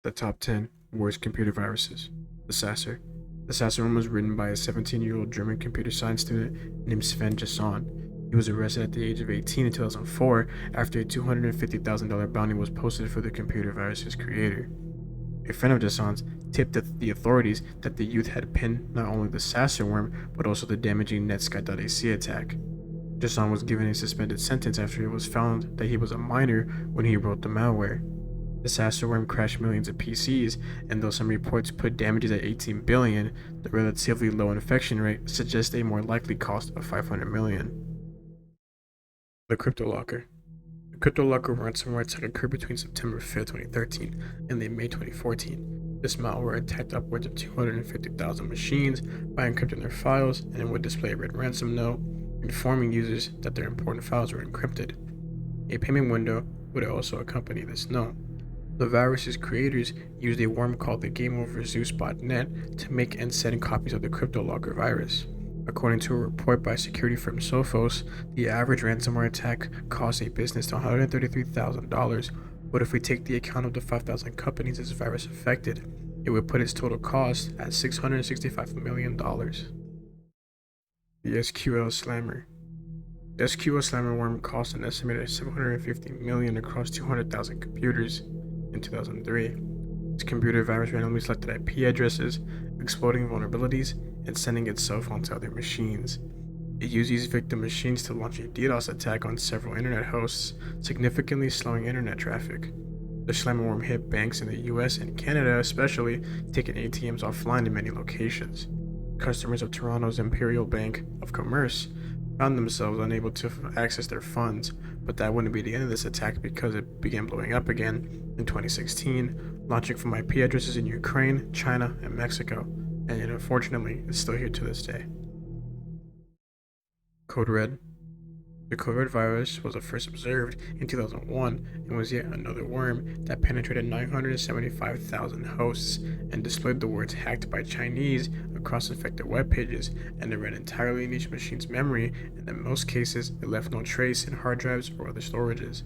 The top 10 worst computer viruses. The Sasser. The Sasser one was written by a 17-year-old German computer science student named Sven Jasson. He was arrested at the age of 18 in 2004 after a $250,000 bounty was posted for the computer virus's creator. A friend of Jasson's tipped the authorities that the youth had pinned not only the Sasser worm but also the damaging Netsky.ac attack. Jasson was given a suspended sentence after it was found that he was a minor when he wrote the malware. The Sasser worm crashed millions of PCs, and though some reports put damages at 18 billion, the relatively low infection rate suggests a more likely cost of 500 million. The CryptoLocker. The CryptoLocker ransomware attack occurred between September 5, 2013 and May 2014. This malware attacked upwards of 250,000 machines by encrypting their files, and it would display a red ransom note, informing users that their important files were encrypted. A payment window would also accompany this note. The virus's creators used a worm called the Game Over Zeus botnet to make and send copies of the CryptoLocker virus. According to a report by security firm Sophos, the average ransomware attack cost a business $133,000, but if we take the account of the 5,000 companies this virus affected, it would put its total cost at $665 million. The SQL Slammer. The SQL Slammer worm cost an estimated $750 million across 200,000 computers. In 2003, this computer virus randomly selected IP addresses, exploiting vulnerabilities, and sending itself onto other machines. It used these victim machines to launch a DDoS attack on several internet hosts, significantly slowing internet traffic. The Slammer worm hit banks in the US and Canada especially, taking ATMs offline in many locations. Customers of Toronto's Imperial Bank of Commerce found themselves unable to access their funds, but that wouldn't be the end of this attack because it began blowing up again in 2016, launching from IP addresses in Ukraine, China, and Mexico, and unfortunately, it's still here to this day. Code Red. The Code Red virus was first observed in 2001 and was yet another worm that penetrated 975,000 hosts and displayed the words hacked by Chinese across infected web pages, and it read entirely in each machine's memory, and in most cases, it left no trace in hard drives or other storages.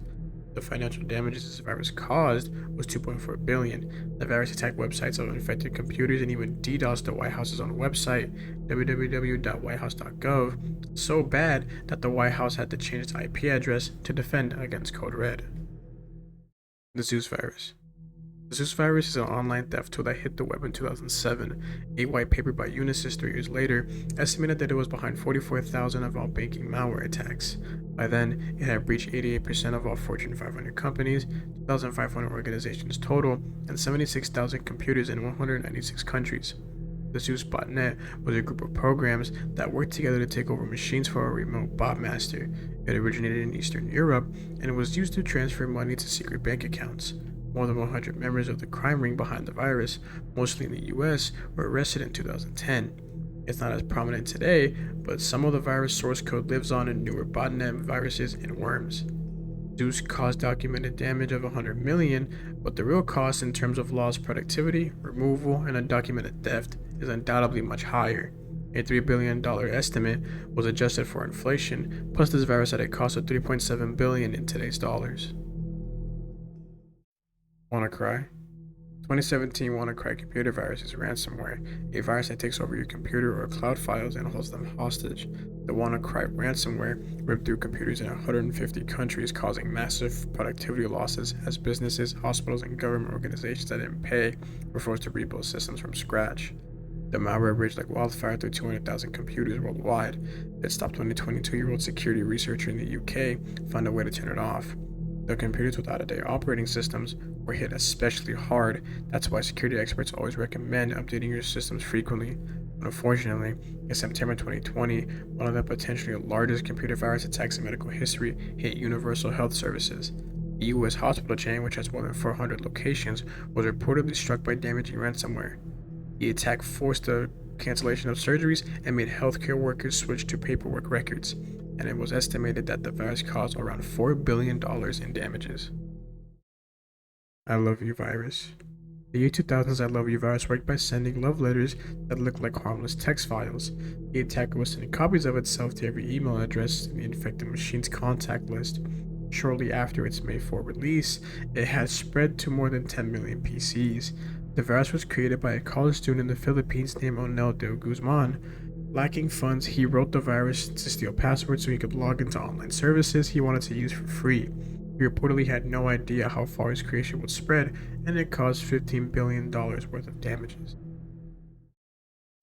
The financial damages this virus caused was $2.4 billion. The virus attacked websites of infected computers and even DDoSed the White House's own website, www.whitehouse.gov, so bad that the White House had to change its IP address to defend against Code Red. The Zeus virus. The Zeus virus is an online theft tool that hit the web in 2007. A white paper by Unisys 3 years later estimated that it was behind 44,000 of all banking malware attacks. By then, it had breached 88% of all Fortune 500 companies, 2,500 organizations total, and 76,000 computers in 196 countries. The Zeus botnet was a group of programs that worked together to take over machines for a remote bot master. It originated in Eastern Europe, and it was used to transfer money to secret bank accounts. More than 100 members of the crime ring behind the virus, mostly in the US, were arrested in 2010. It's not as prominent today, but some of the virus source code lives on in newer botnet viruses and worms. Zeus caused documented damage of 100 million, but the real cost in terms of lost productivity, removal, and undocumented theft is undoubtedly much higher. A $3 billion estimate was adjusted for inflation, plus this virus had a cost of $3.7 billion in today's dollars. WannaCry. 2017 WannaCry computer virus is ransomware, a virus that takes over your computer or cloud files and holds them hostage. The WannaCry ransomware ripped through computers in 150 countries, causing massive productivity losses as businesses, hospitals, and government organizations that didn't pay were forced to rebuild systems from scratch. The malware raged like wildfire through 200,000 computers worldwide. It stopped when a 22-year-old security researcher in the UK found a way to turn it off. The computers with out-of-date operating systems were hit especially hard. That's why security experts always recommend updating your systems frequently. But unfortunately, in September 2020, one of the potentially largest computer virus attacks in medical history hit Universal Health Services. The US hospital chain, which has more than 400 locations, was reportedly struck by damaging ransomware. The attack forced the cancellation of surgeries and made healthcare workers switch to paperwork records, and it was estimated that the virus caused around $4 billion in damages. I Love You virus. The year 2000's I Love You virus worked by sending love letters that looked like harmless text files. The attacker was sending copies of itself to every email address in the infected machine's contact list. Shortly after its May 4 release, it had spread to more than 10 million PCs. The virus was created by a college student in the Philippines named Onel de Guzman. Lacking funds, he wrote the virus to steal passwords so he could log into online services he wanted to use for free. He reportedly had no idea how far his creation would spread, and it caused $15 billion worth of damages.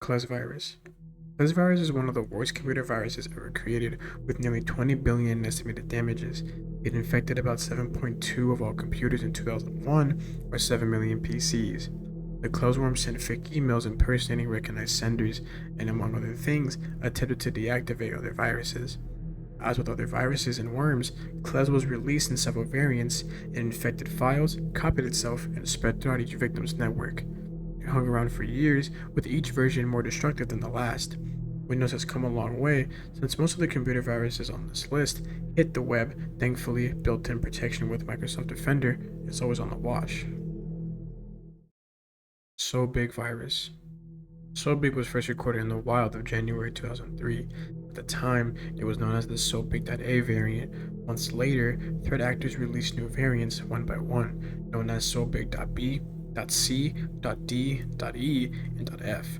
Klez virus. This virus is one of the worst computer viruses ever created, with nearly 20 billion in estimated damages. It infected about 7.2 of all computers in 2001, or 7 million PCs. The Klezworm sent fake emails impersonating recognized senders, and among other things, attempted to deactivate other viruses. As with other viruses and worms, Klez was released in several variants. It infected files, copied itself, and spread throughout each victim's network. It hung around for years, with each version more destructive than the last. Windows has come a long way, since most of the computer viruses on this list hit the web. Thankfully, built-in protection with Microsoft Defender is always on the watch. SoBig virus. SoBig was first recorded in the wild of January 2003. At the time, it was known as the SoBig.A variant. Months later, threat actors released new variants one by one, known as SoBig.B, .C, .D, .E, and .F.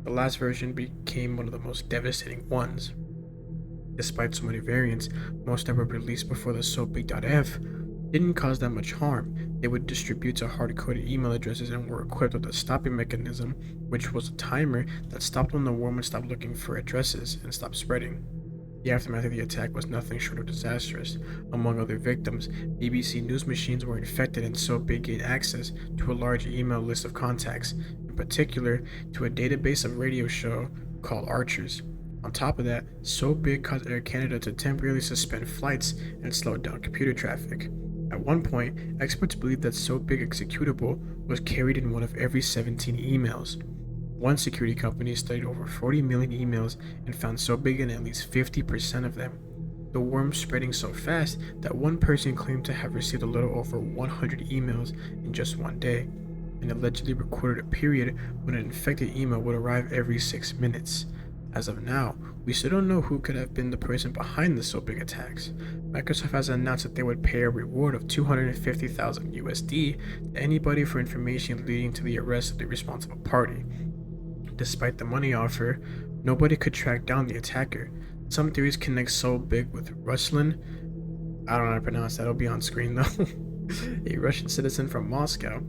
The last version became one of the most devastating ones. Despite so many variants, most that were released before the SoBig.F didn't cause that much harm. They would distribute to hard-coded email addresses and were equipped with a stopping mechanism, which was a timer that stopped when the worm would stop looking for addresses and stop spreading. The aftermath of the attack was nothing short of disastrous. Among other victims, BBC News machines were infected and SoBig gained access to a large email list of contacts, in particular to a database of radio show called Archers. On top of that, SoBig caused Air Canada to temporarily suspend flights and slow down computer traffic. At one point, experts believed that SoBig executable was carried in one of every 17 emails. One security company studied over 40 million emails and found SoBig in at least 50% of them. The worm spreading so fast that one person claimed to have received a little over 100 emails in just one day, and allegedly recorded a period when an infected email would arrive every 6 minutes. As of now, we still don't know who could have been the person behind the SoBig attacks. Microsoft has announced that they would pay a reward of 250,000 USD to anybody for information leading to the arrest of the responsible party. Despite the money offer, nobody could track down the attacker. Some theories connect SoBig with Ruslan. I don't know how to pronounce that, it'll be on screen though. A Russian citizen from Moscow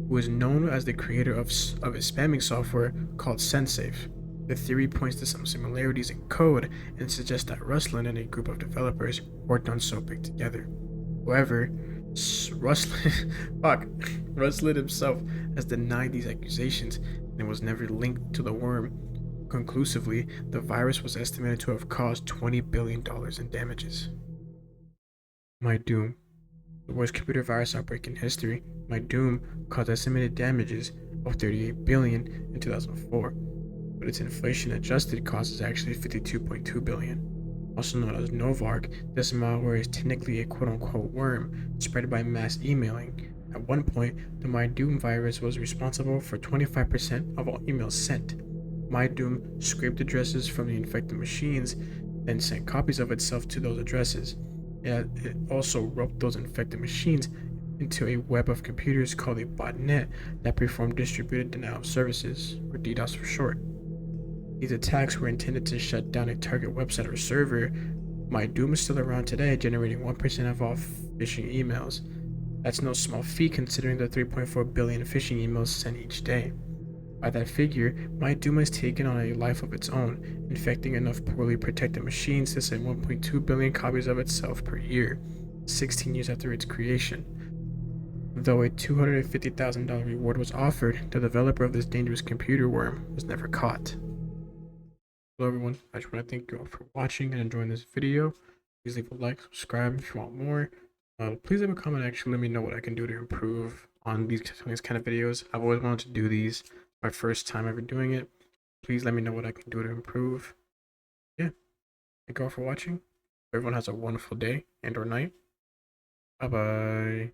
who is known as the creator of a spamming software called SendSafe. The theory points to some similarities in code and suggests that Ruslan and a group of developers worked on SoBig together. However, Ruslan himself has denied these accusations and was never linked to the worm. Conclusively, the virus was estimated to have caused $20 billion in damages. MyDoom. The worst computer virus outbreak in history, MyDoom caused estimated damages of $38 billion in 2004, but its inflation-adjusted cost is actually $52.2 billion. Also known as Novark, this malware is technically a quote-unquote worm spread by mass emailing. At one point, the MyDoom virus was responsible for 25% of all emails sent. MyDoom scraped addresses from the infected machines, then sent copies of itself to those addresses. It also roped those infected machines into a web of computers called a botnet that performed distributed denial of services, or DDoS for short. These attacks were intended to shut down a target website or server. MyDoom is still around today, generating 1% of all phishing emails. That's no small feat considering the 3.4 billion phishing emails sent each day. By that figure, MyDoom has taken on a life of its own, infecting enough poorly protected machines to send 1.2 billion copies of itself per year, 16 years after its creation. Though a $250,000 reward was offered, the developer of this dangerous computer worm was never caught. Hello everyone, I just want to thank you all for watching and enjoying this video. Please leave a like, subscribe if you want more. Please leave a comment, actually let me know what I can do to improve on these kind of videos. I've always wanted to do these, my first time ever doing it. Please let me know what I can do to improve. Yeah, thank you all for watching. Everyone has a wonderful day and or night. Bye bye.